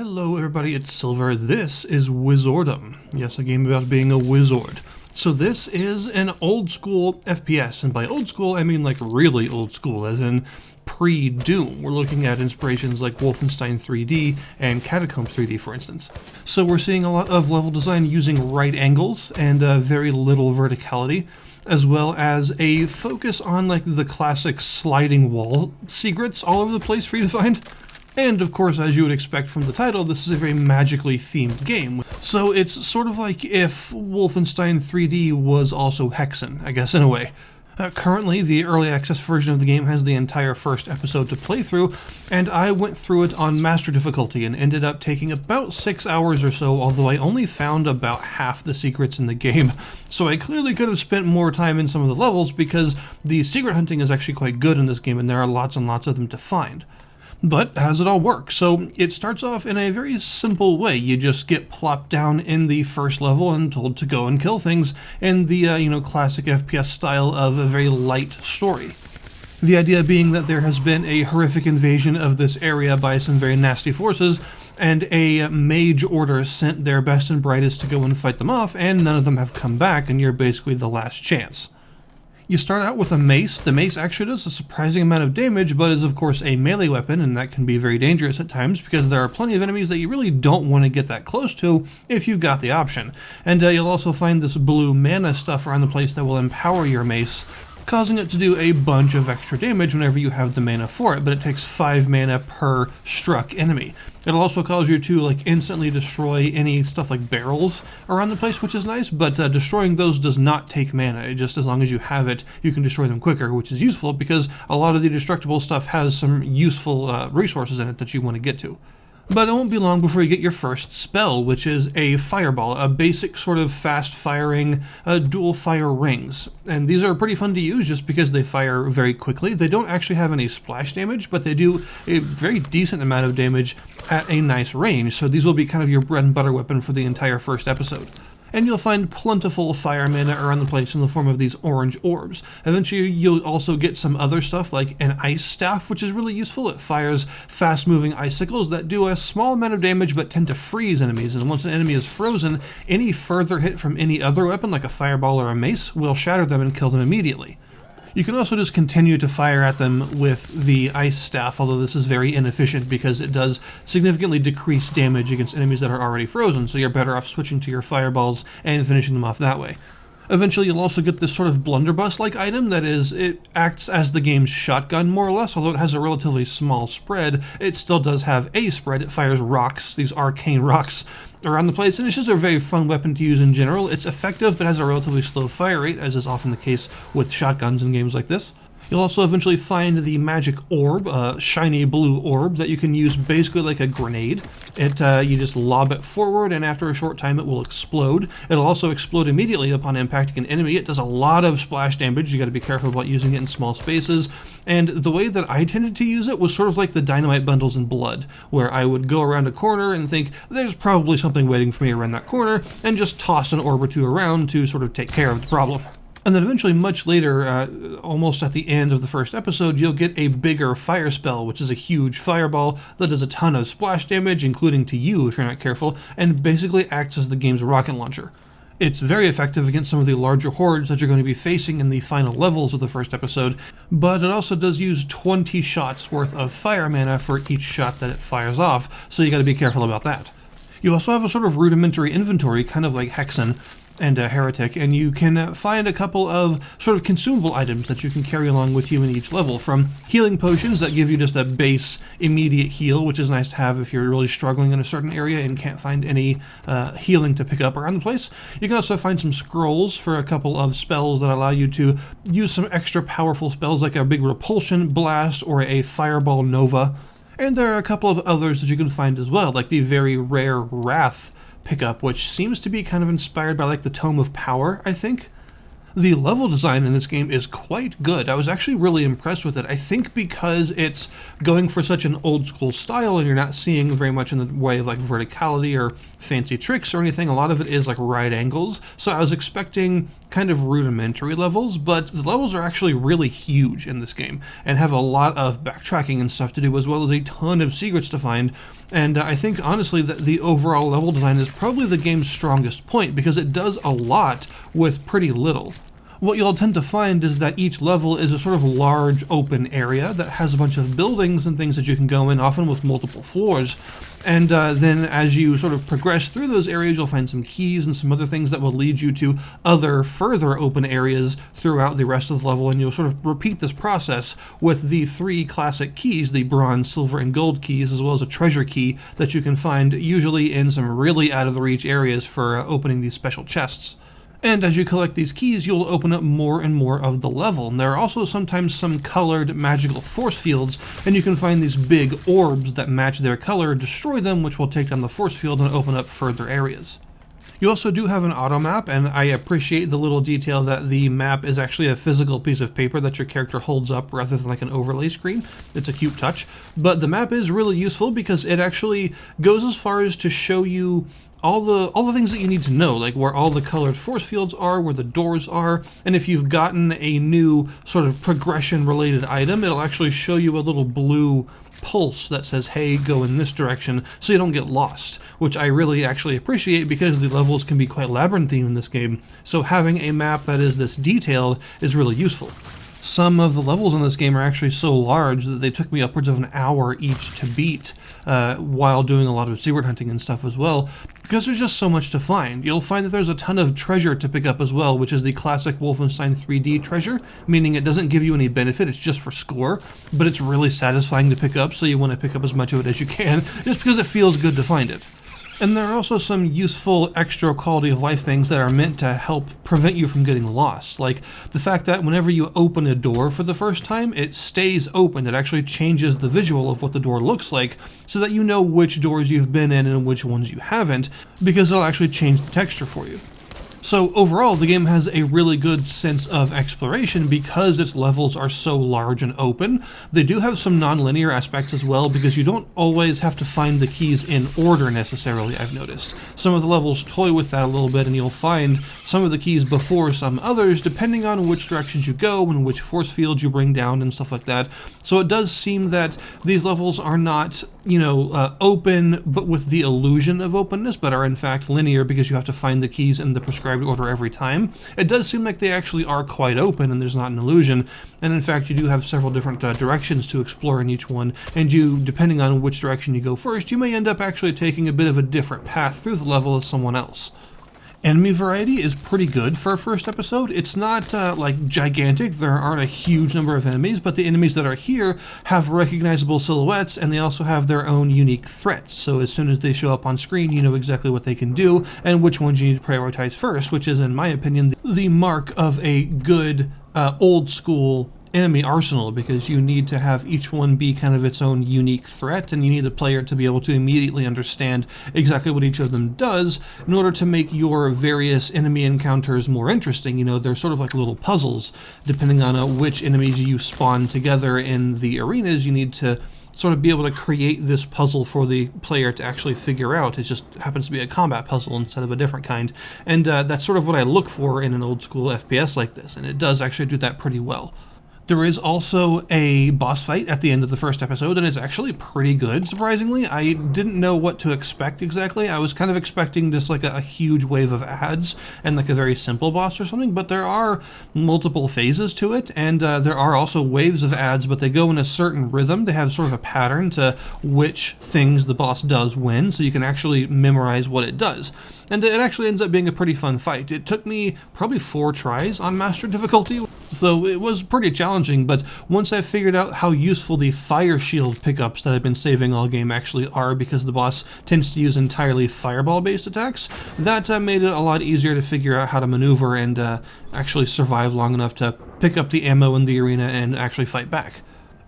Hello everybody, it's Silver. This is Wizordum. Yes, a game about being a wizard. So this is an old school FPS, and by old school I mean like really old school, as in pre-Doom. We're looking at inspirations like Wolfenstein 3D and Catacomb 3D, for instance. So we're seeing a lot of level design using right angles and very little verticality, as well as a focus on like the classic sliding wall secrets all over the place for you to find. And of course, as you would expect from the title, this is a very magically themed game. So it's sort of like if Wolfenstein 3D was also Hexen, I guess, in a way. Currently, the early access version of the game has the entire first episode to play through, and I went through it on master difficulty and ended up taking about 6 hours or so, although I only found about half the secrets in the game. So I clearly could have spent more time in some of the levels because the secret hunting is actually quite good in this game and there are lots and lots of them to find. But how does it all work? So it starts off in a very simple way. You just get plopped down in the first level and told to go and kill things in the classic FPS style of a very light story. The idea being that there has been a horrific invasion of this area by some very nasty forces, and a mage order sent their best and brightest to go and fight them off, and none of them have come back, and you're basically the last chance. You start out with a mace. The mace actually does a surprising amount of damage, but is of course a melee weapon, and that can be very dangerous at times because there are plenty of enemies that you really don't want to get that close to if you've got the option. And you'll also find this blue mana stuff around the place that will empower your mace, causing it to do a bunch of extra damage whenever you have the mana for it, but it takes 5 mana per struck enemy. It'll also cause you to instantly destroy any stuff like barrels around the place, which is nice, but destroying those does not take mana. Just as long as you have it, you can destroy them quicker, which is useful because a lot of the destructible stuff has some useful resources in it that you want to get to. But it won't be long before you get your first spell, which is a fireball, a basic sort of fast-firing dual fire rings. And these are pretty fun to use just because they fire very quickly. They don't actually have any splash damage, but they do a very decent amount of damage at a nice range, so these will be kind of your bread and butter weapon for the entire first episode. And you'll find plentiful fire mana around the place in the form of these orange orbs. Eventually you'll also get some other stuff like an ice staff, which is really useful. It fires fast-moving icicles that do a small amount of damage but tend to freeze enemies, and once an enemy is frozen, any further hit from any other weapon like a fireball or a mace will shatter them and kill them immediately. You can also just continue to fire at them with the ice staff, although this is very inefficient because it does significantly decrease damage against enemies that are already frozen, so you're better off switching to your fireballs and finishing them off that way. Eventually you'll also get this sort of blunderbuss-like item that is, it acts as the game's shotgun more or less, although it has a relatively small spread. It still does have a spread. It fires rocks, these arcane rocks, around the place, and it's just a very fun weapon to use in general. It's effective but has a relatively slow fire rate, as is often the case with shotguns in games like this. You'll also eventually find the magic orb, a shiny blue orb that you can use basically like a grenade. You just lob it forward, and after a short time it will explode. It'll also explode immediately upon impacting an enemy. It does a lot of splash damage. You got to be careful about using it in small spaces. And the way that I tended to use it was sort of like the dynamite bundles in Blood, where I would go around a corner and think, there's probably something waiting for me around that corner, and just toss an orb or two around to sort of take care of the problem. And then eventually, much later, almost at the end of the first episode, you'll get a bigger fire spell, which is a huge fireball that does a ton of splash damage, including to you if you're not careful, and basically acts as the game's rocket launcher. It's very effective against some of the larger hordes that you're going to be facing in the final levels of the first episode, but it also does use 20 shots worth of fire mana for each shot that it fires off, so you got to be careful about that. You also have a sort of rudimentary inventory, kind of like Hexen and Heretic, and you can find a couple of sort of consumable items that you can carry along with you in each level, from healing potions that give you just a base immediate heal, which is nice to have if you're really struggling in a certain area and can't find any healing to pick up around the place. You can also find some scrolls for a couple of spells that allow you to use some extra powerful spells like a big repulsion blast or a fireball nova. And there are a couple of others that you can find as well, like the very rare Wrath pickup, which seems to be kind of inspired by like the Tome of Power, I think. The level design in this game is quite good. I was actually really impressed with it. I think because it's going for such an old school style and you're not seeing very much in the way of like verticality or fancy tricks or anything, a lot of it is like right angles. So I was expecting kind of rudimentary levels, but the levels are actually really huge in this game and have a lot of backtracking and stuff to do, as well as a ton of secrets to find. And I think honestly that the overall level design is probably the game's strongest point because it does a lot with pretty little. What you'll tend to find is that each level is a sort of large open area that has a bunch of buildings and things that you can go in, often with multiple floors. And then as you sort of progress through those areas, you'll find some keys and some other things that will lead you to other further open areas throughout the rest of the level, and you'll sort of repeat this process with the 3 classic keys, the bronze, silver, and gold keys, as well as a treasure key that you can find usually in some really out-of-the-reach areas for opening these special chests. And as you collect these keys, you'll open up more and more of the level. And there are also sometimes some colored magical force fields, and you can find these big orbs that match their color, destroy them, which will take down the force field and open up further areas. You also do have an auto map, and I appreciate the little detail that the map is actually a physical piece of paper that your character holds up rather than like an overlay screen. It's a cute touch, but the map is really useful because it actually goes as far as to show you all the things that you need to know, like where all the colored force fields are, where the doors are, and if you've gotten a new sort of progression related item, it'll actually show you a little blue pulse that says, hey, go in this direction, so you don't get lost, which I really actually appreciate because the levels can be quite labyrinthine in this game, so having a map that is this detailed is really useful. Some of the levels in this game are actually so large that they took me upwards of an hour each to beat while doing a lot of secret hunting and stuff as well, because there's just so much to find. You'll find that there's a ton of treasure to pick up as well, which is the classic Wolfenstein 3D treasure, meaning it doesn't give you any benefit, it's just for score, but it's really satisfying to pick up, so you want to pick up as much of it as you can, just because it feels good to find it. And there are also some useful extra quality of life things that are meant to help prevent you from getting lost. Like the fact that whenever you open a door for the first time, it stays open. It actually changes the visual of what the door looks like so that you know which doors you've been in and which ones you haven't, because it'll actually change the texture for you. So overall, the game has a really good sense of exploration because its levels are so large and open. They do have some non-linear aspects as well because you don't always have to find the keys in order necessarily, I've noticed. Some of the levels toy with that a little bit and you'll find some of the keys before some others depending on which directions you go and which force fields you bring down and stuff like that. So it does seem that these levels are not, open but with the illusion of openness, but are in fact linear because you have to find the keys in the prescribed order every time. It does seem like they actually are quite open and there's not an illusion, and in fact you do have several different directions to explore in each one, and you, depending on which direction you go first, you may end up actually taking a bit of a different path through the level as someone else. Enemy variety is pretty good for a first episode. It's not like gigantic, there aren't a huge number of enemies, but the enemies that are here have recognizable silhouettes and they also have their own unique threats. So as soon as they show up on screen, you know exactly what they can do and which ones you need to prioritize first, which is, in my opinion, the mark of a good old school enemy arsenal, because you need to have each one be kind of its own unique threat, and you need the player to be able to immediately understand exactly what each of them does in order to make your various enemy encounters more interesting. They're sort of like little puzzles. Depending on which enemies you spawn together in the arenas, you need to sort of be able to create this puzzle for the player to actually figure out. It just happens to be a combat puzzle instead of a different kind, and that's sort of what I look for in an old school FPS like this, and it does actually do that pretty well. There is also a boss fight at the end of the first episode, and it's actually pretty good, surprisingly. I didn't know what to expect exactly. I was kind of expecting just like a huge wave of ads and like a very simple boss or something, but there are multiple phases to it, and there are also waves of ads, but they go in a certain rhythm. They have sort of a pattern to which things the boss does when, so you can actually memorize what it does. And it actually ends up being a pretty fun fight. It took me probably 4 tries on Master difficulty, so it was pretty challenging, but once I figured out how useful the fire shield pickups that I've been saving all game actually are, because the boss tends to use entirely fireball-based attacks, that made it a lot easier to figure out how to maneuver and actually survive long enough to pick up the ammo in the arena and actually fight back.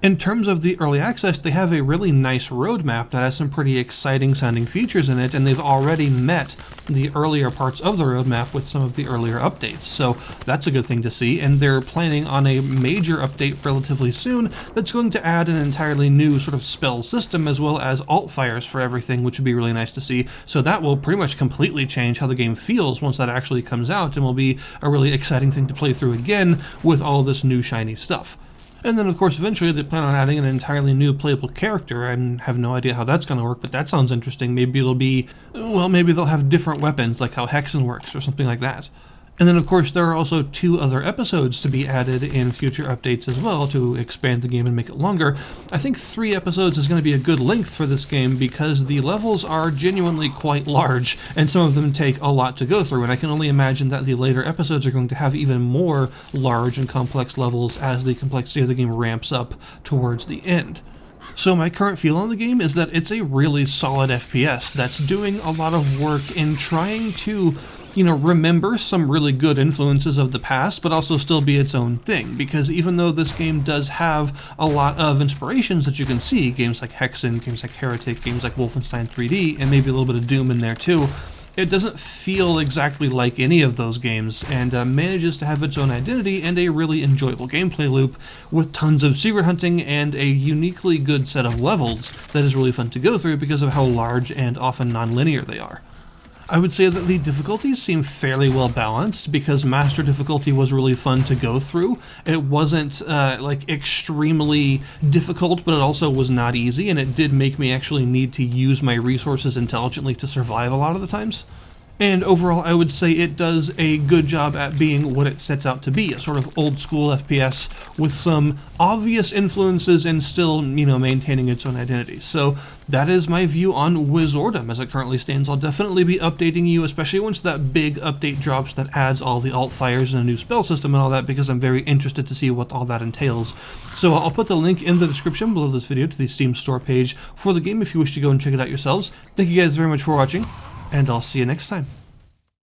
In terms of the early access, they have a really nice roadmap that has some pretty exciting sounding features in it, and they've already met the earlier parts of the roadmap with some of the earlier updates. So that's a good thing to see, and they're planning on a major update relatively soon that's going to add an entirely new sort of spell system as well as alt fires for everything, which would be really nice to see. So that will pretty much completely change how the game feels once that actually comes out, and will be a really exciting thing to play through again with all this new shiny stuff. And then, of course, eventually they plan on adding an entirely new playable character. I have no idea how that's going to work, but that sounds interesting. Maybe it'll be, well, maybe they'll have different weapons, like how Hexen works or something like that. And then, of course, there are also 2 other episodes to be added in future updates as well to expand the game and make it longer. I think 3 episodes is going to be a good length for this game because the levels are genuinely quite large, and some of them take a lot to go through, and I can only imagine that the later episodes are going to have even more large and complex levels as the complexity of the game ramps up towards the end. So my current feel on the game is that it's a really solid FPS that's doing a lot of work in trying to remember some really good influences of the past, but also still be its own thing. Because even though this game does have a lot of inspirations that you can see, games like Hexen, games like Heretic, games like Wolfenstein 3D, and maybe a little bit of Doom in there too, it doesn't feel exactly like any of those games, and manages to have its own identity and a really enjoyable gameplay loop with tons of secret hunting and a uniquely good set of levels that is really fun to go through because of how large and often non-linear they are. I would say that the difficulties seem fairly well balanced because Master difficulty was really fun to go through. It wasn't like extremely difficult, but it also was not easy, and it did make me actually need to use my resources intelligently to survive a lot of the times. And overall, I would say it does a good job at being what it sets out to be, a sort of old school FPS with some obvious influences and still, maintaining its own identity. So that is my view on Wizordum as it currently stands. I'll definitely be updating you, especially once that big update drops that adds all the alt fires and a new spell system and all that, because I'm very interested to see what all that entails. So I'll put the link in the description below this video to the Steam store page for the game if you wish to go and check it out yourselves. Thank you guys very much for watching, and I'll see you next time.